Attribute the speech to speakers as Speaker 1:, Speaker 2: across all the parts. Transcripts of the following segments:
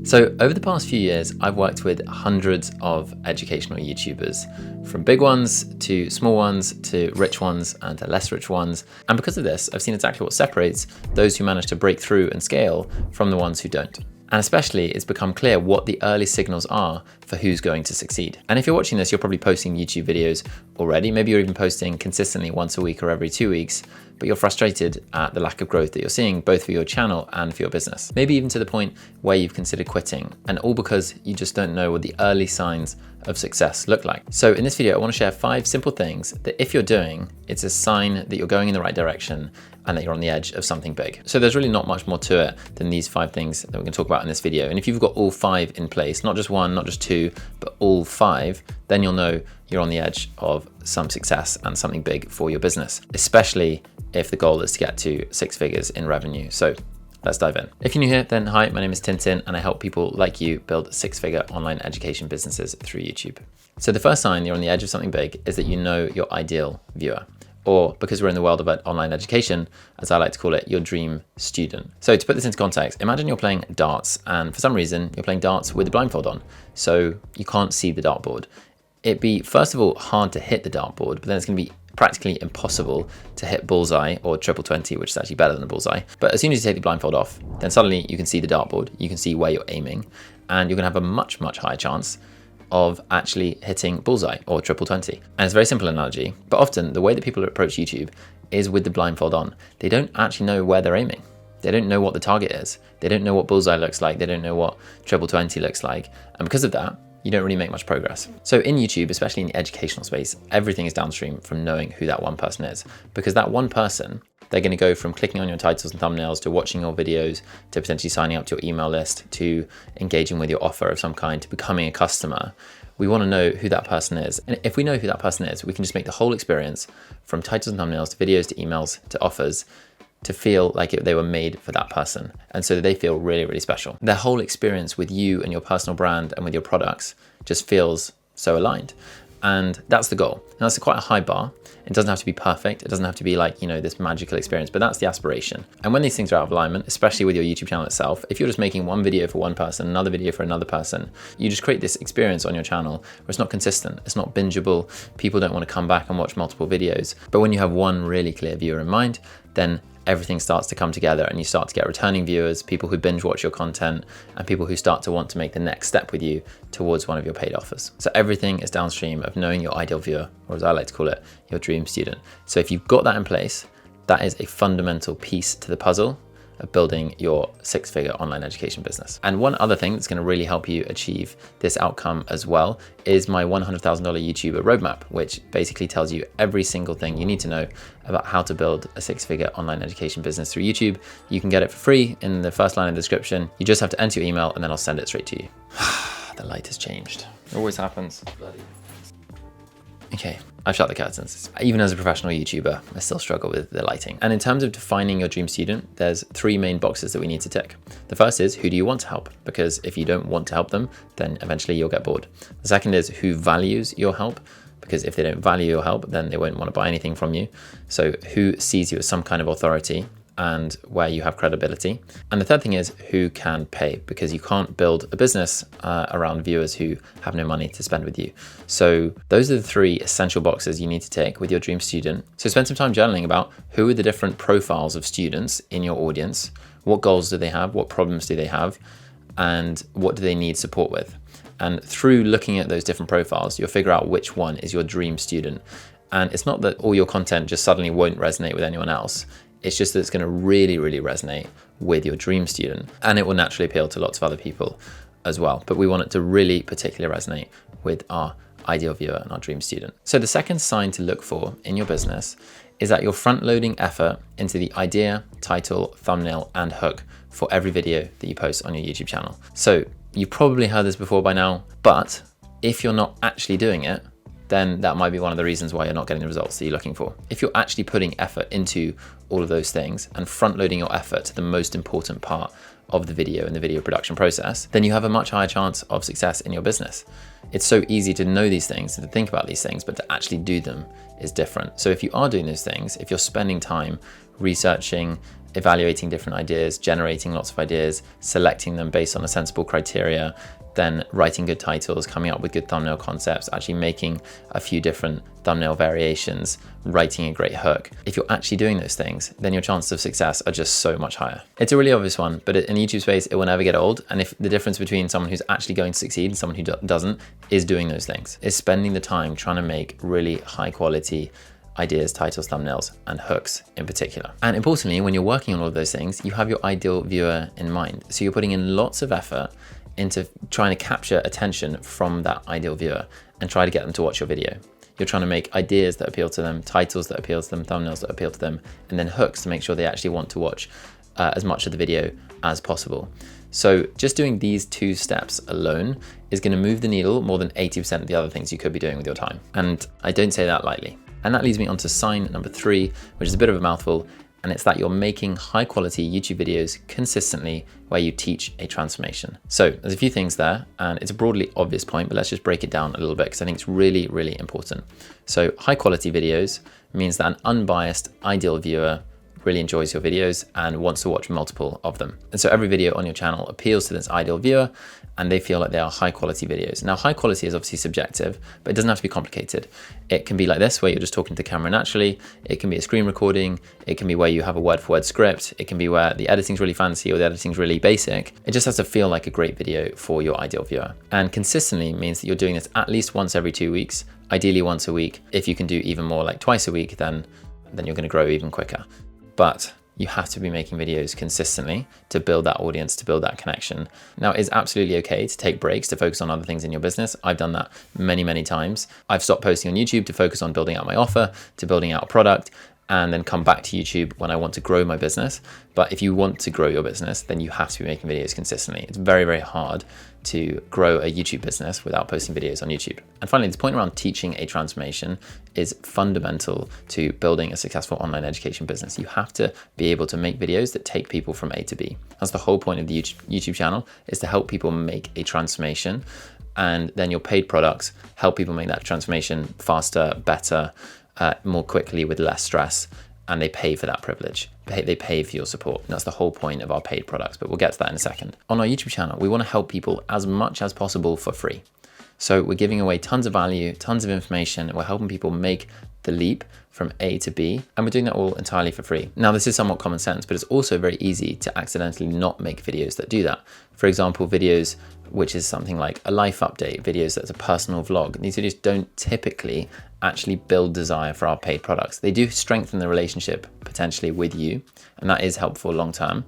Speaker 1: So over the past few years, I've worked with hundreds of educational YouTubers, from big ones to small ones to rich ones and to less rich ones. And because of this, I've seen exactly what separates those who manage to break through and scale from the ones who don't. And especially, it's become clear what the early signals are for who's going to succeed. And if you're watching this, you're probably posting YouTube videos already. Maybe you're even posting consistently once a week or every 2 weeks, but you're frustrated at the lack of growth that you're seeing, both for your channel and for your business. Maybe even to the point where you've considered quitting, and all because you just don't know what the early signs of success look like. So in this video, I want to share 5 simple things that if you're doing, it's a sign that you're going in the right direction and that you're on the edge of something big. So there's really not much more to it than these 5 things that we're going to talk about in this video. And if you've got all 5 in place, not just 1, not just 2, but all 5, then you'll know you're on the edge of some success and something big for your business, especially if the goal is to get to 6 figures in revenue. So let's dive in. If you're new here, then hi, my name is Tintin and I help people like you build 6-figure online education businesses through YouTube. So the first sign you're on the edge of something big is that you know your ideal viewer, or because we're in the world of online education, as I like to call it, your dream student. So to put this into context, imagine you're playing darts and for some reason you're playing darts with the blindfold on, so you can't see the dartboard. It'd be, first of all, hard to hit the dartboard, but then it's gonna be practically impossible to hit bullseye or triple 20, which is actually better than a bullseye. But as soon as you take the blindfold off, then suddenly you can see the dartboard, you can see where you're aiming, and you're gonna have a much, much higher chance of actually hitting bullseye or triple 20. And it's a very simple analogy, but often the way that people approach YouTube is with the blindfold on. They don't actually know where they're aiming. They don't know what the target is. They don't know what bullseye looks like. They don't know what triple 20 looks like. And because of that, you don't really make much progress. So in YouTube, especially in the educational space, everything is downstream from knowing who that one person is. Because that one person, they're gonna go from clicking on your titles and thumbnails to watching your videos, to potentially signing up to your email list, to engaging with your offer of some kind, to becoming a customer. We wanna know who that person is. And if we know who that person is, we can just make the whole experience from titles and thumbnails to videos, to emails, to offers, to feel like they were made for that person. And so that they feel really, really special. Their whole experience with you and your personal brand and with your products just feels so aligned. And that's the goal. And that's quite a high bar. It doesn't have to be perfect. It doesn't have to be like, you know, this magical experience, but that's the aspiration. And when these things are out of alignment, especially with your YouTube channel itself, if you're just making one video for one person, another video for another person, you just create this experience on your channel where it's not consistent, it's not bingeable. People don't want to come back and watch multiple videos. But when you have one really clear viewer in mind, then everything starts to come together and you start to get returning viewers, people who binge watch your content, and people who start to want to make the next step with you towards one of your paid offers. So everything is downstream of knowing your ideal viewer, or as I like to call it, your dream student. So if you've got that in place, that is a fundamental piece to the puzzle of building your 6-figure online education business. And one other thing that's gonna really help you achieve this outcome as well is my $100,000 YouTuber roadmap, which basically tells you every single thing you need to know about how to build a 6-figure online education business through YouTube. You can get it for free in the first line of the description. You just have to enter your email and then I'll send it straight to you. The light has changed. It always happens. Bloody. Okay, I've shut the curtains. Even as a professional YouTuber, I still struggle with the lighting. And in terms of defining your dream student, there's 3 main boxes that we need to tick. The first is, who do you want to help? Because if you don't want to help them, then eventually you'll get bored. The second is, who values your help? Because if they don't value your help, then they won't want to buy anything from you. So who sees you as some kind of authority and where you have credibility. And the third thing is who can pay, because you can't build a business around viewers who have no money to spend with you. So those are the 3 essential boxes you need to tick with your dream student. So spend some time journaling about who are the different profiles of students in your audience, what goals do they have, what problems do they have, and what do they need support with. And through looking at those different profiles, you'll figure out which one is your dream student. And it's not that all your content just suddenly won't resonate with anyone else. It's just that it's going to really, really resonate with your dream student, and it will naturally appeal to lots of other people as well. But we want it to really particularly resonate with our ideal viewer and our dream student. So the second sign to look for in your business is that you're front-loading effort into the idea, title, thumbnail, and hook for every video that you post on your YouTube channel. So you've probably heard this before by now, but if you're not actually doing it, then that might be one of the reasons why you're not getting the results that you're looking for. If you're actually putting effort into all of those things and front loading your effort to the most important part of the video and the video production process, then you have a much higher chance of success in your business. It's so easy to know these things and to think about these things, but to actually do them is different. So if you are doing those things, if you're spending time researching, evaluating different ideas, generating lots of ideas, selecting them based on a sensible criteria, then writing good titles, coming up with good thumbnail concepts, actually making a few different thumbnail variations, writing a great hook. If you're actually doing those things, then your chances of success are just so much higher. It's a really obvious one, but in YouTube space, it will never get old. And if the difference between someone who's actually going to succeed and someone who doesn't is doing those things, is spending the time trying to make really high quality ideas, titles, thumbnails, and hooks in particular. And importantly, when you're working on all of those things, you have your ideal viewer in mind. So you're putting in lots of effort into trying to capture attention from that ideal viewer and try to get them to watch your video. You're trying to make ideas that appeal to them, titles that appeal to them, thumbnails that appeal to them, and then hooks to make sure they actually want to watch as much of the video as possible. So just doing these 2 steps alone is going to move the needle more than 80% of the other things you could be doing with your time. And I don't say that lightly. And that leads me on to sign number 3, which is a bit of a mouthful. And it's that you're making high quality YouTube videos consistently where you teach a transformation. So there's a few things there, and it's a broadly obvious point, but let's just break it down a little bit because I think it's really, really important. So high quality videos means that an unbiased ideal viewer really enjoys your videos and wants to watch multiple of them. And so every video on your channel appeals to this ideal viewer and they feel like they are high quality videos. Now, high quality is obviously subjective, but it doesn't have to be complicated. It can be like this, where you're just talking to the camera naturally. It can be a screen recording. It can be where you have a word for word script. It can be where the editing's really fancy or the editing's really basic. It just has to feel like a great video for your ideal viewer. And consistently means that you're doing this at least once every 2 weeks, ideally once a week. If you can do even more, like twice a week, then you're gonna grow even quicker. But you have to be making videos consistently to build that audience, to build that connection. Now, it's absolutely okay to take breaks to focus on other things in your business. I've done that many, many times. I've stopped posting on YouTube to focus on building out my offer, to building out a product, and then come back to YouTube when I want to grow my business. But if you want to grow your business, then you have to be making videos consistently. It's very, very hard to grow a YouTube business without posting videos on YouTube. And finally, this point around teaching a transformation is fundamental to building a successful online education business. You have to be able to make videos that take people from A to B. That's the whole point of the YouTube channel, is to help people make a transformation. And then your paid products help people make that transformation faster, better, more quickly with less stress, and they pay for that privilege. They pay for your support. And that's the whole point of our paid products, but we'll get to that in a second. On our YouTube channel, we want to help people as much as possible for free. So we're giving away tons of value, tons of information, and we're helping people make the leap from A to B, and we're doing that all entirely for free. Now, this is somewhat common sense, but it's also very easy to accidentally not make videos that do that. For example, videos which is something like a life update, videos that's a personal vlog. These videos don't typically actually build desire for our paid products. They do strengthen the relationship potentially with you, and that is helpful long term.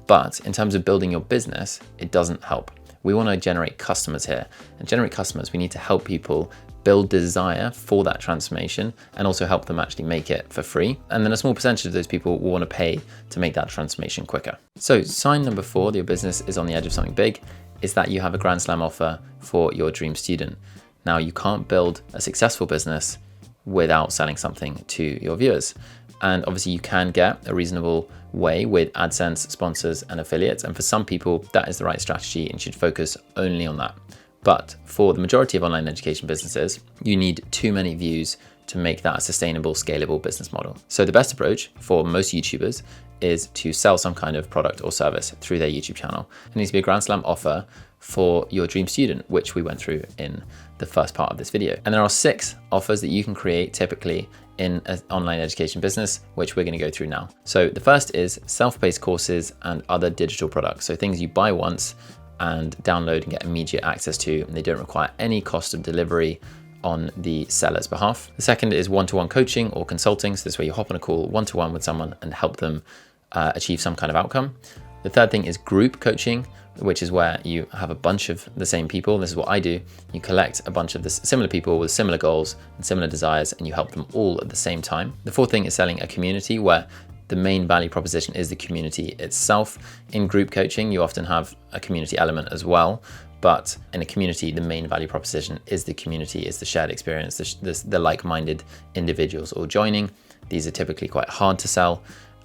Speaker 1: But in terms of building your business, it doesn't help. We want to generate customers here, and generate customers, we need to help people build desire for that transformation and also help them actually make it for free. And then a small percentage of those people will want to pay to make that transformation quicker. So sign number 4 that your business is on the edge of something big is that you have a grand slam offer for your dream student. Now, you can't build a successful business without selling something to your viewers. And obviously you can get a reasonable way with AdSense, sponsors, and affiliates. And for some people, that is the right strategy and should focus only on that. But for the majority of online education businesses, you need too many views to make that a sustainable, scalable business model. So the best approach for most YouTubers is to sell some kind of product or service through their YouTube channel. It needs to be a grand slam offer for your dream student, which we went through in the first part of this video. And there are 6 offers that you can create typically in an online education business, which we're going to go through now. So the first is self-paced courses and other digital products. So things you buy once and download and get immediate access to, and they don't require any cost of delivery on the seller's behalf. The second is one-to-one coaching or consulting. So this is where you hop on a call one-to-one with someone and help them achieve some kind of outcome. The third thing is group coaching, which is where you have a bunch of the same people. This is what I do. You collect a bunch of the similar people with similar goals and similar desires, and you help them all at the same time. The fourth thing is selling a community, where the main value proposition is the community itself. In group coaching, you often have a community element as well, but in a community, the main value proposition is the community, is the shared experience, the like-minded individuals all joining. These are typically quite hard to sell.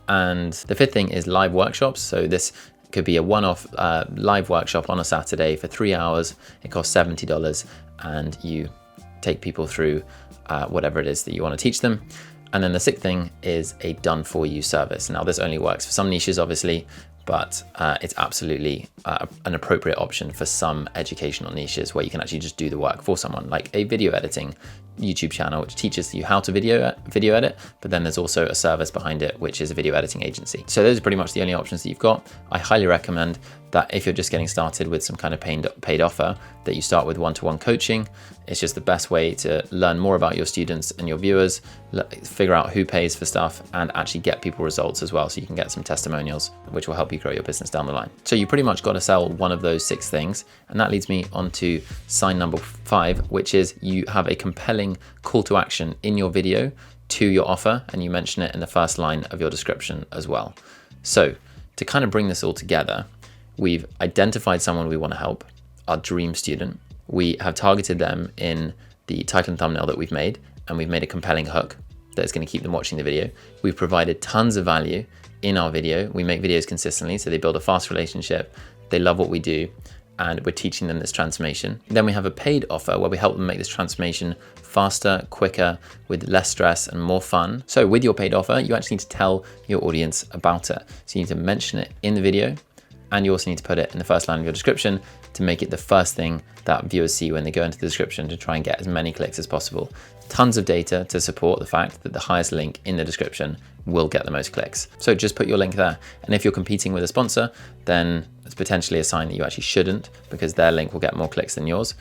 Speaker 1: And the fifth thing is live workshops. So this could be a one-off live workshop on a Saturday for 3 hours. It costs $70, and you take people through whatever it is that you want to teach them. And then the sixth thing is a done for you service. Now this only works for some niches, obviously, but it's absolutely an appropriate option for some educational niches where you can actually just do the work for someone, like a video editing YouTube channel, which teaches you how to video edit, but then there's also a service behind it, which is a video editing agency. So those are pretty much the only options that you've got. I highly recommend that if you're just getting started with some kind of paid offer, that you start with one-to-one coaching. It's just the best way to learn more about your students and your viewers, figure out who pays for stuff, and actually get people results as well, so you can get some testimonials, which will help you grow your business down the line. So you pretty much got to sell one of those 6 things, and that leads me on to sign number 5, which is you have a compelling call to action in your video to your offer, and you mention it in the first line of your description as well. So to kind of bring this all together, we've identified someone we want to help, our dream student. We have targeted them in the title and thumbnail that we've made, and we've made a compelling hook that is going to keep them watching the video. We've provided tons of value in our video. We make videos consistently, so they build a fast relationship. They love what we do, and we're teaching them this transformation. Then we have a paid offer where we help them make this transformation faster, quicker, with less stress and more fun. So with your paid offer, you actually need to tell your audience about it. So you need to mention it in the video, and you also need to put it in the first line of your description to make it the first thing that viewers see when they go into the description, to try and get as many clicks as possible. Tons of data to support the fact that the highest link in the description will get the most clicks. So just put your link there. And if you're competing with a sponsor, then it's potentially a sign that you actually shouldn't, because their link will get more clicks than yours.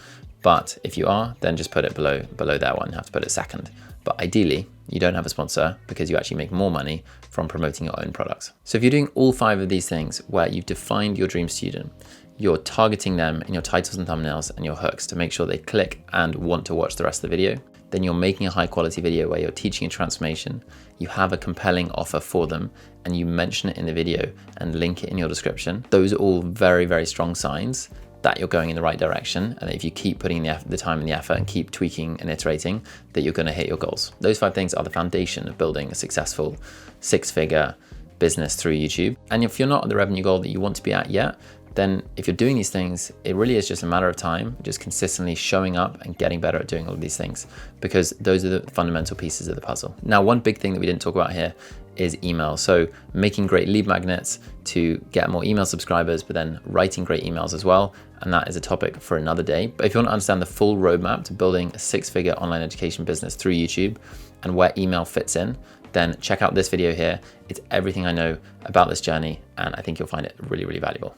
Speaker 1: But if you are, then just put it below their one. You have to put it second. But ideally, you don't have a sponsor, because you actually make more money from promoting your own products. So if you're doing all 5 of these things, where you've defined your dream student, you're targeting them in your titles and thumbnails and your hooks to make sure they click and want to watch the rest of the video, then you're making a high quality video where you're teaching a transformation, you have a compelling offer for them, and you mention it in the video and link it in your description. Those are all very, very strong signs that you're going in the right direction, and if you keep putting the time and the effort and keep tweaking and iterating, that you're going to hit your goals. Those 5 things are the foundation of building a successful 6-figure business through YouTube. And if you're not at the revenue goal that you want to be at yet, then if you're doing these things, it really is just a matter of time, just consistently showing up and getting better at doing all of these things, because those are the fundamental pieces of the puzzle. Now, one big thing that we didn't talk about here is email. So making great lead magnets to get more email subscribers, but then writing great emails as well. And that is a topic for another day. But if you want to understand the full roadmap to building a 6-figure online education business through YouTube and where email fits in, then check out this video here. It's everything I know about this journey, and I think you'll find it really, really valuable.